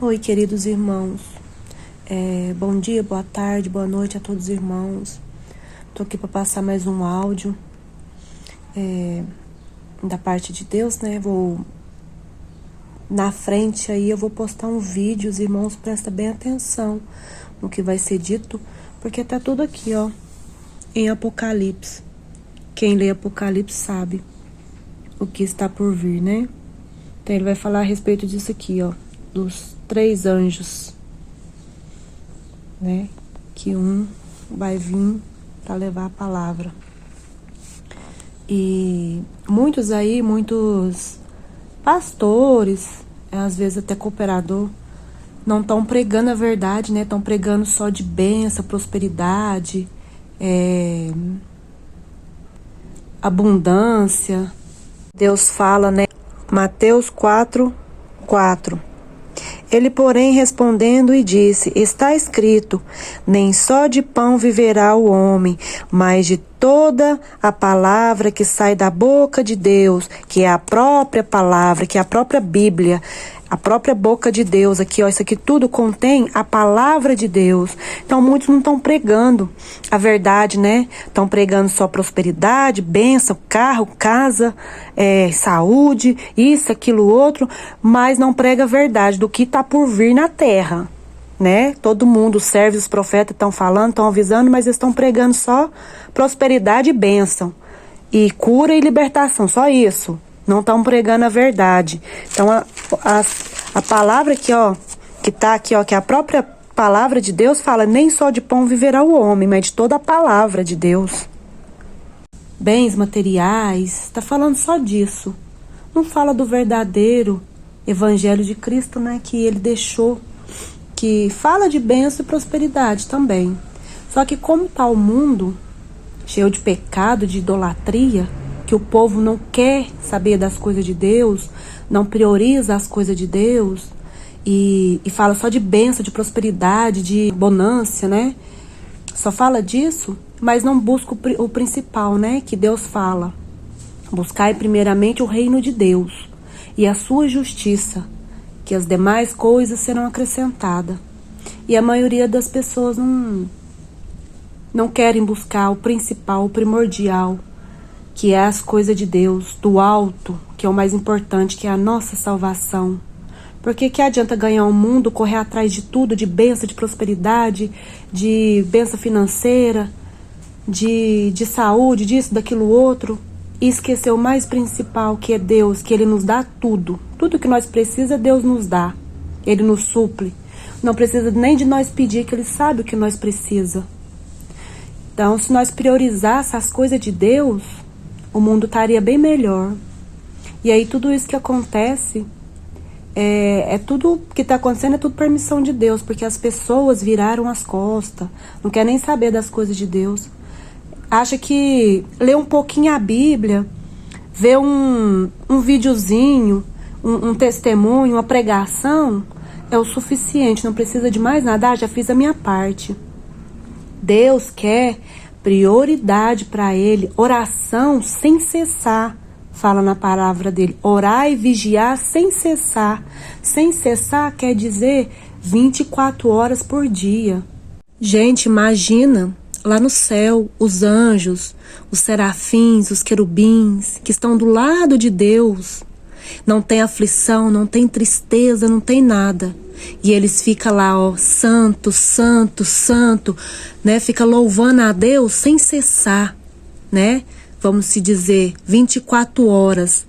Oi, queridos irmãos. Bom dia, boa tarde, boa noite a todos os irmãos. Tô aqui para passar mais um áudio da parte de Deus, né? Na frente aí eu vou postar um vídeo, os irmãos prestem bem atenção no que vai ser dito, porque tá tudo aqui, ó, em Apocalipse. Quem lê Apocalipse sabe o que está por vir, né? Então ele vai falar a respeito disso aqui, ó, dos 3 anjos, né? Que um vai vir para levar a palavra. E muitos pastores, às vezes até cooperador, não estão pregando a verdade, né? Estão pregando só de bênção, prosperidade, abundância. Deus fala, né? Mateus 4:4. Ele, porém, respondendo e disse: está escrito, nem só de pão viverá o homem, mas de toda a palavra que sai da boca de Deus, que é a própria palavra, que é a própria Bíblia, a própria boca de Deus. Aqui, ó, isso aqui tudo contém a palavra de Deus. Então, muitos não estão pregando a verdade, né? Estão pregando só prosperidade, bênção, carro, casa, saúde, isso, aquilo, outro, mas não prega a verdade do que está por vir na terra, né? Todo mundo, os servos, os profetas estão falando, estão avisando, mas eles estão pregando só prosperidade e bênção, e cura e libertação, só isso. Não estão pregando a verdade. Então, a palavra aqui, ó, que tá aqui, ó, que é a própria palavra de Deus, fala: nem só de pão viverá o homem, mas de toda a palavra de Deus. Bens materiais, está falando só disso. Não fala do verdadeiro evangelho de Cristo, né, que ele deixou, que fala de bênção e prosperidade também. Só que como está o mundo cheio de pecado, de idolatria, que o povo não quer saber das coisas de Deus, não prioriza as coisas de Deus, e fala só de bênção, de prosperidade, de bonância, né? Só fala disso, mas não busca o principal, né? Que Deus fala: buscai primeiramente o reino de Deus e a sua justiça, que as demais coisas serão acrescentadas. E a maioria das pessoas não querem buscar o principal, o primordial, que é as coisas de Deus, do alto, que é o mais importante, que é a nossa salvação. Porque que adianta ganhar o mundo, correr atrás de tudo, de bênção, de prosperidade, de bênção financeira, de saúde, disso, daquilo outro, e esquecer o mais principal, que é Deus, que Ele nos dá tudo. Tudo que nós precisamos, Deus nos dá. Ele nos suple. Não precisa nem de nós pedir, que Ele sabe o que nós precisamos. Então, se nós priorizarmos as coisas de Deus, o mundo estaria bem melhor. E aí tudo isso que acontece, tudo que está acontecendo é tudo permissão de Deus, porque as pessoas viraram as costas, não quer nem saber das coisas de Deus. Acha que ler um pouquinho a Bíblia, ver um videozinho, um testemunho, uma pregação, é o suficiente, não precisa de mais nada. Já fiz a minha parte. Deus quer prioridade para Ele, oração sem cessar, fala na palavra dele. Orar e vigiar sem cessar. Sem cessar quer dizer 24 horas por dia. Gente, imagina lá no céu os anjos, os serafins, os querubins, que estão do lado de Deus. Não tem aflição, não tem tristeza, não tem nada. E eles ficam lá, ó, santo, santo, santo, né? Fica louvando a Deus sem cessar, né? Vamos se dizer 24 horas,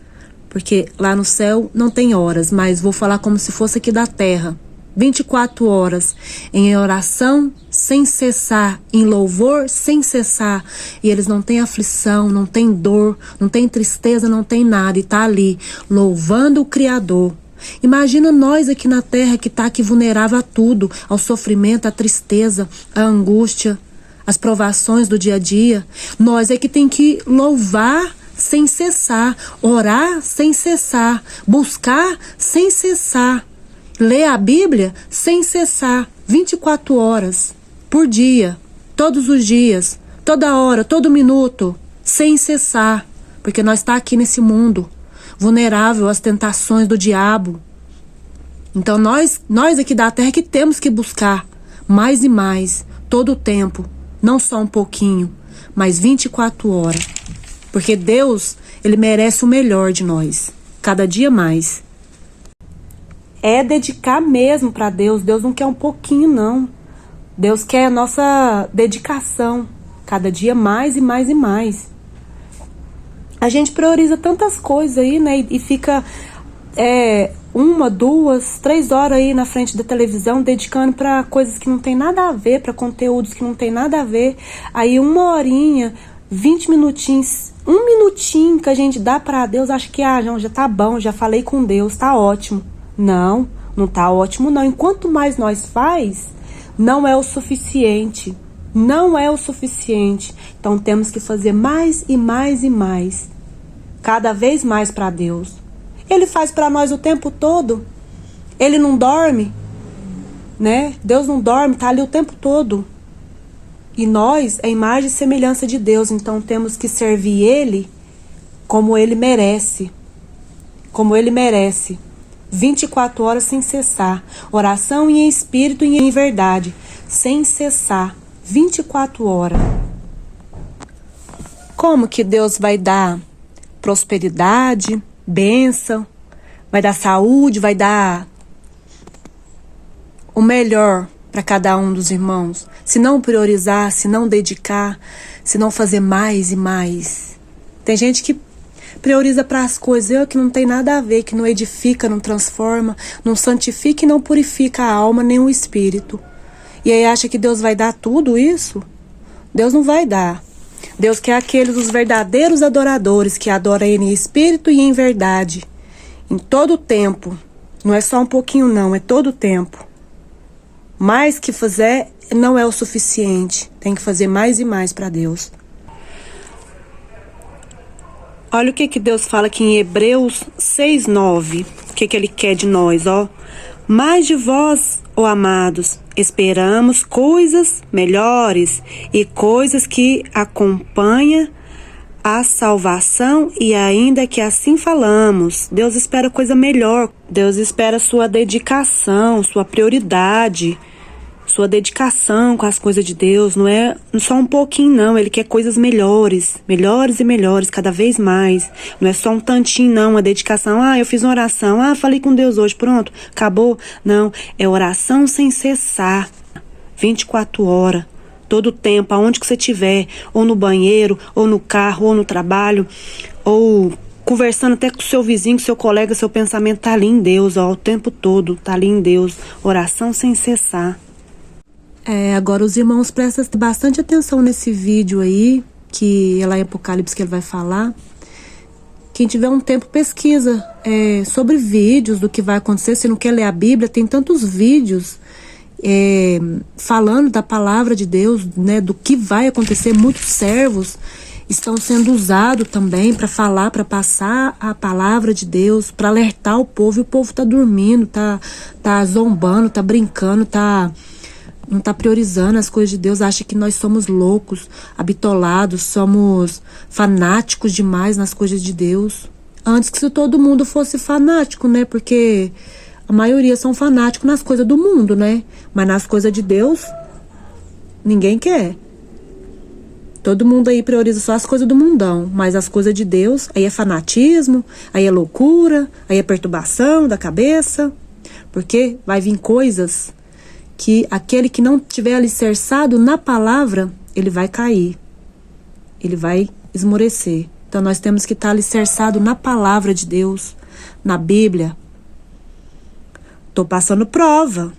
porque lá no céu não tem horas, mas vou falar como se fosse aqui da terra. 24 horas em oração sem cessar, em louvor sem cessar. E eles não têm aflição, não têm dor, não têm tristeza, não têm nada. E tá ali louvando o Criador. Imagina nós aqui na terra que tá aqui vulnerável a tudo, ao sofrimento, à tristeza, à angústia, às provações do dia a dia. Nós é que tem que louvar sem cessar, orar sem cessar, buscar sem cessar, ler a Bíblia sem cessar, 24 horas por dia, todos os dias, toda hora, todo minuto, sem cessar, porque nós tá aqui nesse mundo vulnerável às tentações do diabo. Então nós aqui da terra que temos que buscar mais e mais, todo o tempo, não só um pouquinho, mas 24 horas. Porque Deus, Ele merece o melhor de nós, cada dia mais. É dedicar mesmo para Deus. Deus não quer um pouquinho, não. Deus quer a nossa dedicação, cada dia mais e mais e mais. A gente prioriza tantas coisas aí, né? E fica 1, 2, 3 horas aí na frente da televisão, dedicando para coisas que não tem nada a ver, para conteúdos que não tem nada a ver. Aí 1 horinha, 20 minutinhos, 1 minutinho que a gente dá para Deus, acho que já tá bom, já falei com Deus, tá ótimo. Não tá ótimo não. Enquanto mais nós faz, não é o suficiente. Não é o suficiente. Então temos que fazer mais e mais e mais. Cada vez mais para Deus. Ele faz para nós o tempo todo. Ele não dorme, né? Deus não dorme, tá ali o tempo todo. E nós, é a imagem e semelhança de Deus. Então temos que servir Ele como Ele merece. Como Ele merece. 24 horas sem cessar. Oração em espírito e em verdade. Sem cessar. 24 horas. Como que Deus vai dar prosperidade, bênção, vai dar saúde, vai dar o melhor para cada um dos irmãos? Se não priorizar, se não dedicar, se não fazer mais e mais. Tem gente que prioriza para as coisas que não tem nada a ver, que não edifica, não transforma, não santifica e não purifica a alma nem o espírito. E aí acha que Deus vai dar tudo isso? Deus não vai dar. Deus quer aqueles, os verdadeiros adoradores, que adoram Ele em espírito e em verdade. Em todo o tempo. Não é só um pouquinho não, é todo o tempo. Mais que fazer não é o suficiente. Tem que fazer mais e mais para Deus. Olha o que Deus fala aqui em Hebreus 6:9. O que Ele quer de nós, ó. Mas de vós, ó amados, esperamos coisas melhores e coisas que acompanham a salvação, e ainda que assim falamos, Deus espera coisa melhor. Deus espera sua dedicação, sua prioridade, sua dedicação com as coisas de Deus. Não é só um pouquinho não, Ele quer coisas melhores, melhores e melhores, cada vez mais. Não é só um tantinho não, a dedicação, eu fiz uma oração, falei com Deus hoje, pronto, acabou. Não, é oração sem cessar, 24 horas, todo o tempo, aonde que você estiver, ou no banheiro, ou no carro, ou no trabalho, ou conversando até com o seu vizinho, com o seu colega, seu pensamento tá ali em Deus, ó, o tempo todo, tá ali em Deus, oração sem cessar. Agora os irmãos prestem bastante atenção nesse vídeo aí, que é lá em Apocalipse que ele vai falar. Quem tiver um tempo, pesquisa sobre vídeos do que vai acontecer. Se não quer ler a Bíblia, tem tantos vídeos falando da palavra de Deus, né, do que vai acontecer. Muitos servos estão sendo usados também para falar, para passar a palavra de Deus, para alertar o povo. E o povo tá dormindo, tá zombando, tá brincando, não tá priorizando as coisas de Deus, acha que nós somos loucos, habitolados, somos fanáticos demais nas coisas de Deus. Antes que se todo mundo fosse fanático, né? Porque a maioria são fanáticos nas coisas do mundo, né? Mas nas coisas de Deus, ninguém quer. Todo mundo aí prioriza só as coisas do mundão, mas as coisas de Deus, aí é fanatismo, aí é loucura, aí é perturbação da cabeça. Porque vai vir coisas que aquele que não tiver alicerçado na palavra, ele vai cair. Ele vai esmorecer. Então nós temos que estar alicerçado na palavra de Deus, na Bíblia. Tô passando prova,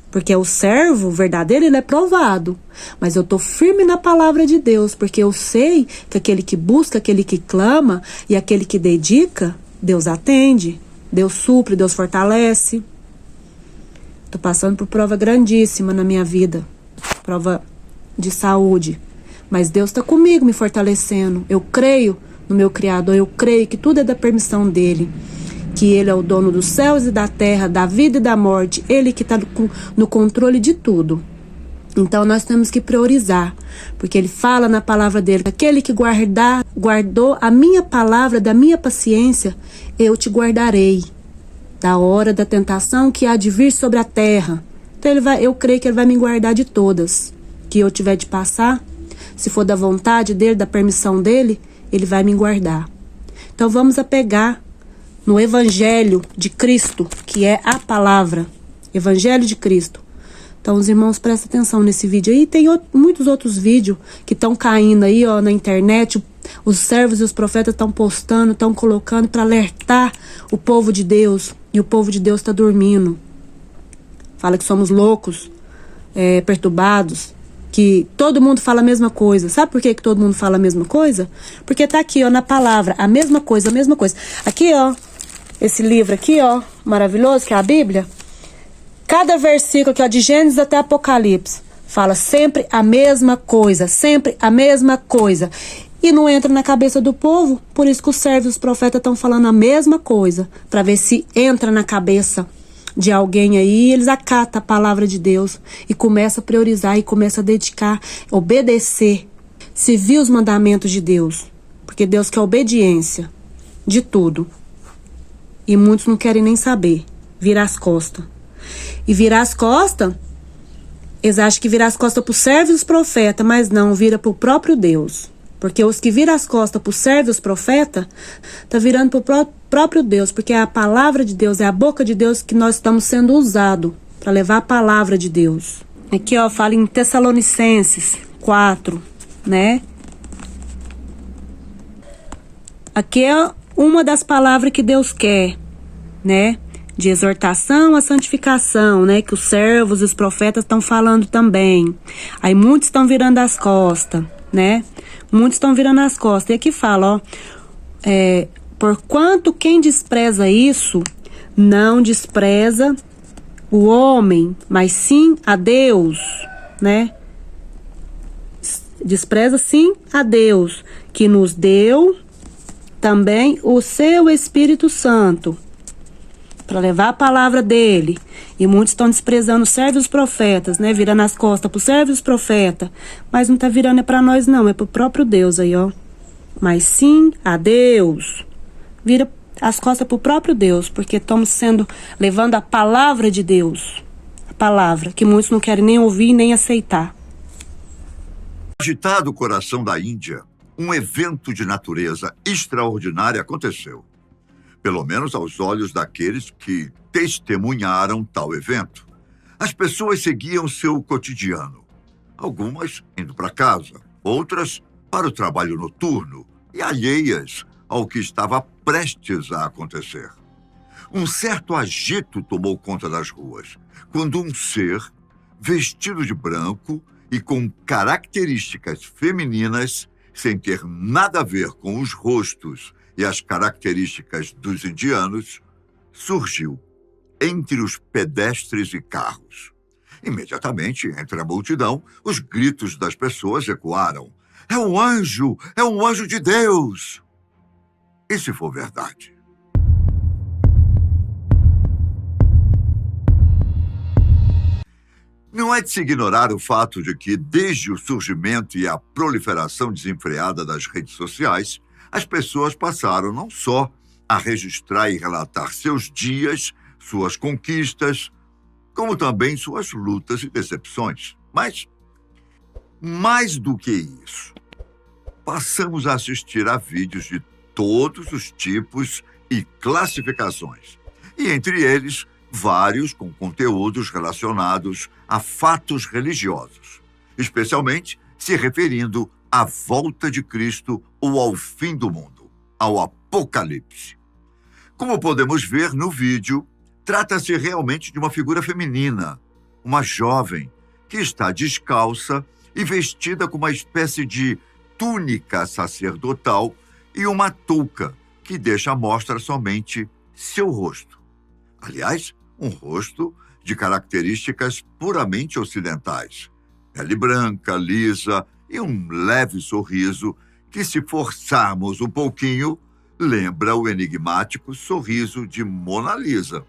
porque o servo verdadeiro, ele é provado. Mas eu tô firme na palavra de Deus, porque eu sei que aquele que busca, aquele que clama e aquele que dedica, Deus atende, Deus supre, Deus fortalece. Tô passando por prova grandíssima na minha vida, prova de saúde, mas Deus está comigo, me fortalecendo. Eu creio no meu Criador, eu creio que tudo é da permissão dele, que ele é o dono dos céus e da terra, da vida e da morte, ele que está no controle de tudo. Então nós temos que priorizar, porque ele fala na palavra dele, aquele que guardou a minha palavra, da minha paciência, eu te guardarei. da hora da tentação que há de vir sobre a terra. Então eu creio que ele vai me guardar de todas que eu tiver de passar. Se for da vontade dele, da permissão dele, ele vai me guardar. Então vamos apegar no Evangelho de Cristo, que é a palavra. Evangelho de Cristo. Então os irmãos prestem atenção nesse vídeo aí. Tem muitos outros vídeos que estão caindo aí na internet. Os servos e os profetas estão postando, estão colocando para alertar o povo de Deus. E o povo de Deus está dormindo. Fala que somos loucos, perturbados, que todo mundo fala a mesma coisa. Sabe por que todo mundo fala a mesma coisa? Porque tá aqui, na palavra, a mesma coisa, a mesma coisa. Aqui, esse livro aqui, maravilhoso, que é a Bíblia. Cada versículo aqui, de Gênesis até Apocalipse, fala sempre a mesma coisa, sempre a mesma coisa. E não entra na cabeça do povo, por isso que os servos e os profetas estão falando a mesma coisa, para ver se entra na cabeça de alguém aí, eles acatam a palavra de Deus e começam a priorizar e começam a dedicar, obedecer, seguir os mandamentos de Deus, porque Deus quer obediência de tudo. E muitos não querem nem saber, virar as costas. E virar as costas, eles acham que virar as costas para os servos e os profetas, mas não, vira para o próprio Deus. Porque os que viram as costas para os servos e os profetas, tá virando para o próprio Deus, porque é a palavra de Deus, é a boca de Deus que nós estamos sendo usados para levar a palavra de Deus. Aqui, fala em Tessalonicenses 4, né? Aqui é uma das palavras que Deus quer, né? De exortação à santificação, né? Que os servos e os profetas estão falando também. Aí muitos estão virando as costas, né? Muitos estão virando as costas. E aqui fala, porquanto quem despreza isso, não despreza o homem, mas sim a Deus, né? Despreza sim a Deus, que nos deu também o seu Espírito Santo, para levar a palavra dele. E muitos estão desprezando os servos e os profetas, né? Virando as costas para os servos e os profetas. Mas não está virando para nós não, é para o próprio Deus aí, Mas sim a Deus. Vira as costas para o próprio Deus, porque estamos levando a palavra de Deus. A palavra, que muitos não querem nem ouvir nem aceitar. Agitado o coração da Índia, um evento de natureza extraordinária aconteceu. Pelo menos aos olhos daqueles que testemunharam tal evento. As pessoas seguiam seu cotidiano. Algumas indo para casa, outras para o trabalho noturno e alheias ao que estava prestes a acontecer. Um certo agito tomou conta das ruas, quando um ser, vestido de branco e com características femininas, sem ter nada a ver com os rostos e as características dos indianos, surgiu entre os pedestres e carros. Imediatamente, entre a multidão, os gritos das pessoas ecoaram. É um anjo! É um anjo de Deus! E se for verdade? Não é de se ignorar o fato de que, desde o surgimento e a proliferação desenfreada das redes sociais, as pessoas passaram não só a registrar e relatar seus dias, suas conquistas, como também suas lutas e decepções. Mas, mais do que isso, passamos a assistir a vídeos de todos os tipos e classificações, e entre eles, vários com conteúdos relacionados a fatos religiosos, especialmente se referindo à volta de Cristo ou ao fim do mundo, ao Apocalipse. Como podemos ver no vídeo, trata-se realmente de uma figura feminina, uma jovem que está descalça e vestida com uma espécie de túnica sacerdotal e uma touca que deixa à mostra somente seu rosto. Aliás, um rosto de características puramente ocidentais. Pele branca, lisa e um leve sorriso que, se forçarmos um pouquinho, lembra o enigmático sorriso de Mona Lisa,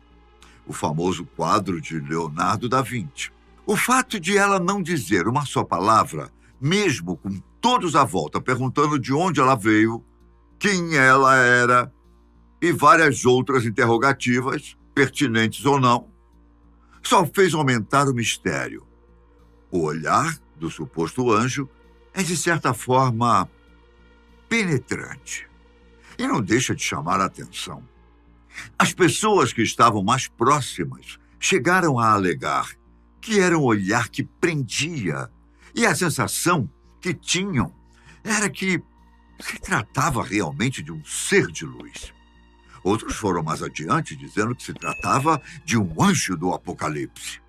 o famoso quadro de Leonardo da Vinci. O fato de ela não dizer uma só palavra, mesmo com todos à volta perguntando de onde ela veio, quem ela era e várias outras interrogativas, pertinentes ou não, só fez aumentar o mistério. O olhar do suposto anjo é, de certa forma, penetrante e não deixa de chamar a atenção. As pessoas que estavam mais próximas chegaram a alegar que era um olhar que prendia, e a sensação que tinham era que se tratava realmente de um ser de luz. Outros foram mais adiante, dizendo que se tratava de um anjo do Apocalipse.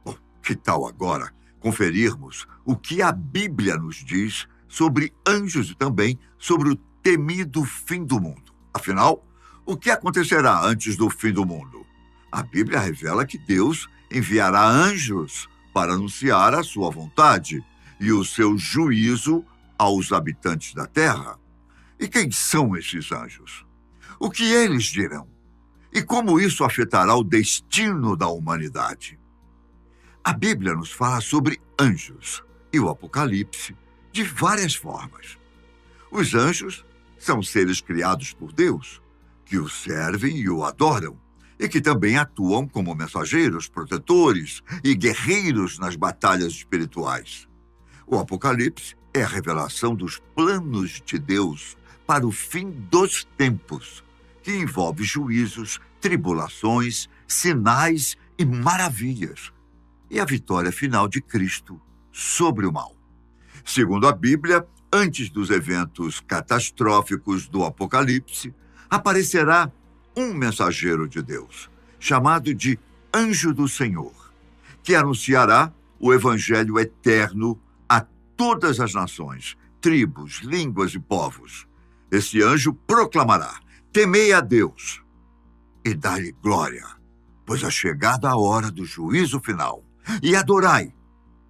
Bom, que tal agora conferirmos o que a Bíblia nos diz sobre anjos e também sobre o temido fim do mundo? Afinal, o que acontecerá antes do fim do mundo? A Bíblia revela que Deus enviará anjos para anunciar a sua vontade e o seu juízo aos habitantes da terra. E quem são esses anjos? O que eles dirão? E como isso afetará o destino da humanidade? A Bíblia nos fala sobre anjos e o Apocalipse de várias formas. Os anjos são seres criados por Deus, que o servem e o adoram, e que também atuam como mensageiros, protetores e guerreiros nas batalhas espirituais. O Apocalipse é a revelação dos planos de Deus para o fim dos tempos, que envolve juízos, tribulações, sinais e maravilhas, e a vitória final de Cristo sobre o mal. Segundo a Bíblia, antes dos eventos catastróficos do Apocalipse, aparecerá um mensageiro de Deus, chamado de Anjo do Senhor, que anunciará o Evangelho eterno a todas as nações, tribos, línguas e povos. Esse anjo proclamará: temei a Deus e dai-lhe glória, pois é chegada a hora do juízo final, e adorai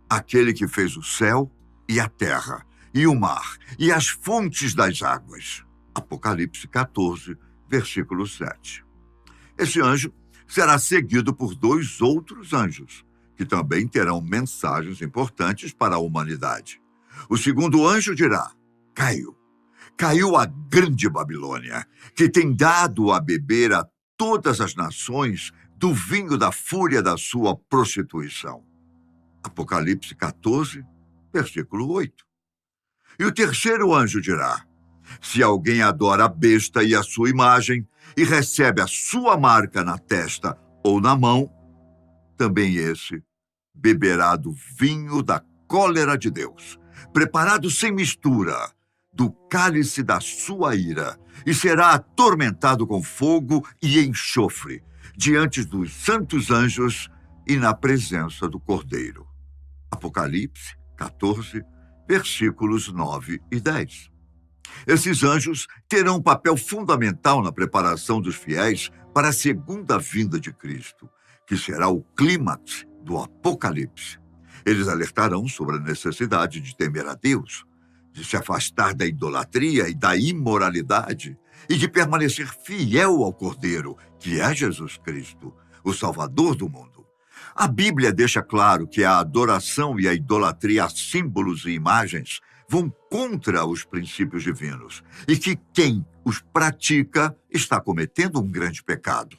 aquele que fez o céu e a terra, e o mar, e as fontes das águas. Apocalipse 14, versículo 7. Esse anjo será seguido por 2 outros anjos, que também terão mensagens importantes para a humanidade. O segundo anjo dirá: caiu a grande Babilônia, que tem dado a beber a todas as nações do vinho da fúria da sua prostituição. Apocalipse 14, versículo 8. E o terceiro anjo dirá: se alguém adora a besta e a sua imagem e recebe a sua marca na testa ou na mão, também esse beberá do vinho da cólera de Deus, preparado sem mistura, do cálice da sua ira, e será atormentado com fogo e enxofre, diante dos santos anjos e na presença do Cordeiro. Apocalipse 14, versículos 9 e 10. Esses anjos terão um papel fundamental na preparação dos fiéis para a segunda vinda de Cristo, que será o clímax do Apocalipse. Eles alertarão sobre a necessidade de temer a Deus, de se afastar da idolatria e da imoralidade e de permanecer fiel ao Cordeiro, que é Jesus Cristo, o Salvador do mundo. A Bíblia deixa claro que a adoração e a idolatria a símbolos e imagens vão contra os princípios divinos e que quem os pratica está cometendo um grande pecado.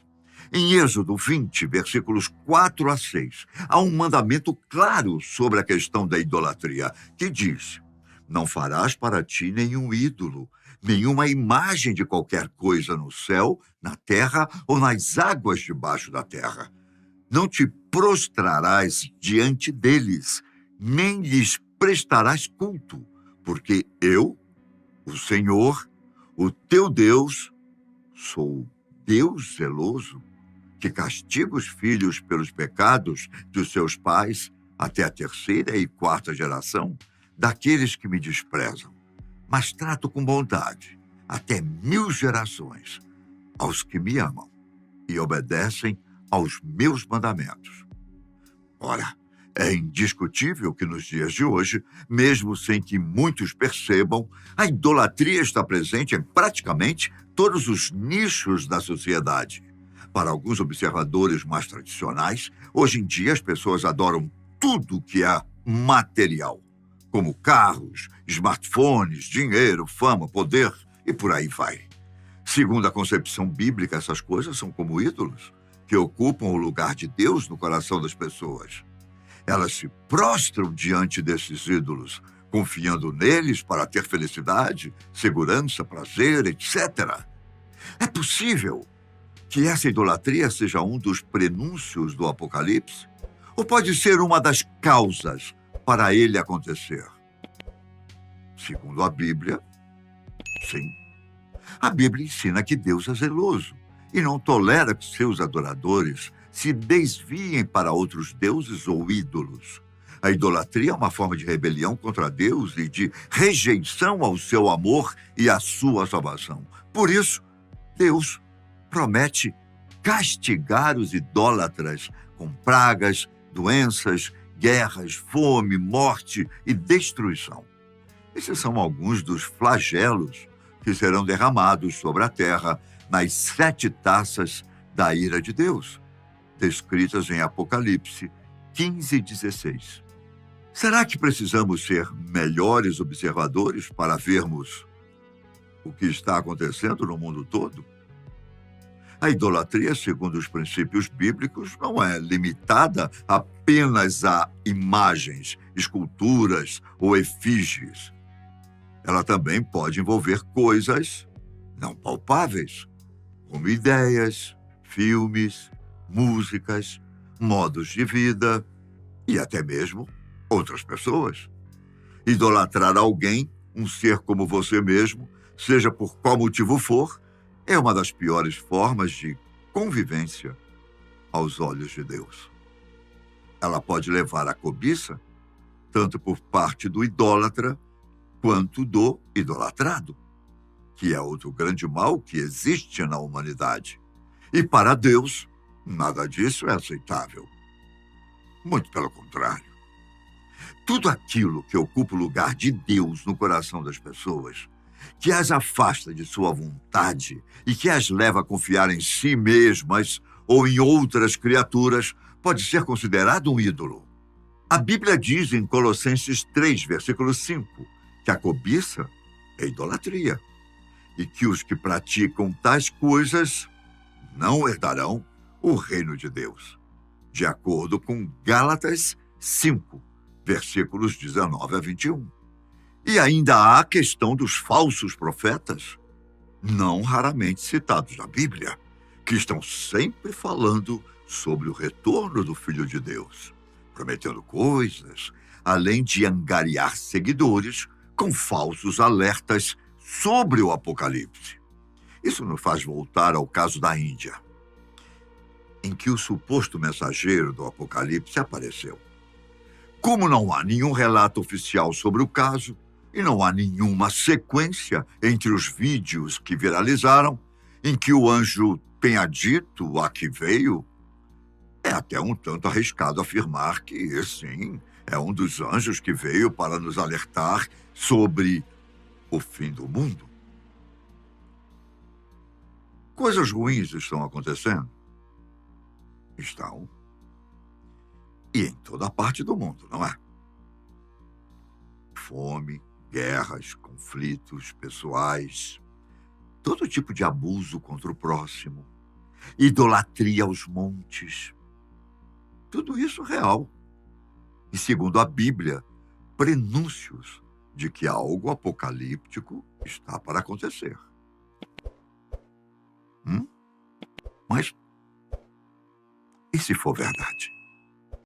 Em Êxodo 20, versículos 4 a 6, há um mandamento claro sobre a questão da idolatria, que diz: não farás para ti nenhum ídolo, nenhuma imagem de qualquer coisa no céu, na terra ou nas águas debaixo da terra. Não te prostrarás diante deles, nem lhes prestarás culto, porque eu, o Senhor, o teu Deus, sou Deus zeloso, que castiga os filhos pelos pecados dos seus pais até a 3ª e 4ª geração daqueles que me desprezam, mas trato com bondade até 1000 gerações aos que me amam e obedecem aos meus mandamentos. Ora, é indiscutível que nos dias de hoje, mesmo sem que muitos percebam, a idolatria está presente em praticamente todos os nichos da sociedade. Para alguns observadores mais tradicionais, hoje em dia as pessoas adoram tudo que é material, como carros, smartphones, dinheiro, fama, poder e por aí vai. Segundo a concepção bíblica, essas coisas são como ídolos, que ocupam o lugar de Deus no coração das pessoas. Elas se prostram diante desses ídolos, confiando neles para ter felicidade, segurança, prazer, etc. É possível que essa idolatria seja um dos prenúncios do Apocalipse? Ou pode ser uma das causas para ele acontecer? Segundo a Bíblia, sim. A Bíblia ensina que Deus é zeloso e não tolera que seus adoradores se desviem para outros deuses ou ídolos. A idolatria é uma forma de rebelião contra Deus e de rejeição ao seu amor e à sua salvação. Por isso, Deus promete castigar os idólatras com pragas, doenças, guerras, fome, morte e destruição. Esses são alguns dos flagelos que serão derramados sobre a terra nas 7 taças da ira de Deus, descritas em Apocalipse 15:16. Será que precisamos ser melhores observadores para vermos o que está acontecendo no mundo todo? A idolatria, segundo os princípios bíblicos, não é limitada apenas a imagens, esculturas ou efígies. Ela também pode envolver coisas não palpáveis, como ideias, filmes, músicas, modos de vida e até mesmo outras pessoas. Idolatrar alguém, um ser como você mesmo, seja por qual motivo for, é uma das piores formas de convivência aos olhos de Deus. Ela pode levar à cobiça, tanto por parte do idólatra quanto do idolatrado, que é outro grande mal que existe na humanidade. E para Deus, nada disso é aceitável. Muito pelo contrário. Tudo aquilo que ocupa o lugar de Deus no coração das pessoas, que as afasta de sua vontade e que as leva a confiar em si mesmas ou em outras criaturas, pode ser considerado um ídolo. A Bíblia diz em Colossenses 3, versículo 5, que a cobiça é idolatria e que os que praticam tais coisas não herdarão o reino de Deus, de acordo com Gálatas 5, versículos 19 a 21. E ainda há a questão dos falsos profetas, não raramente citados na Bíblia, que estão sempre falando sobre o retorno do Filho de Deus, prometendo coisas, além de angariar seguidores com falsos alertas sobre o Apocalipse. Isso nos faz voltar ao caso da Índia, em que o suposto mensageiro do Apocalipse apareceu. Como não há nenhum relato oficial sobre o caso, e não há nenhuma sequência entre os vídeos que viralizaram em que o anjo tenha dito a que veio, é até um tanto arriscado afirmar que, sim, é um dos anjos que veio para nos alertar sobre o fim do mundo. Coisas ruins estão acontecendo? Estão. E em toda parte do mundo, não é? Fome, guerras, conflitos pessoais, todo tipo de abuso contra o próximo, idolatria aos montes. Tudo isso real. E, segundo a Bíblia, prenúncios de que algo apocalíptico está para acontecer. Mas, e se for verdade?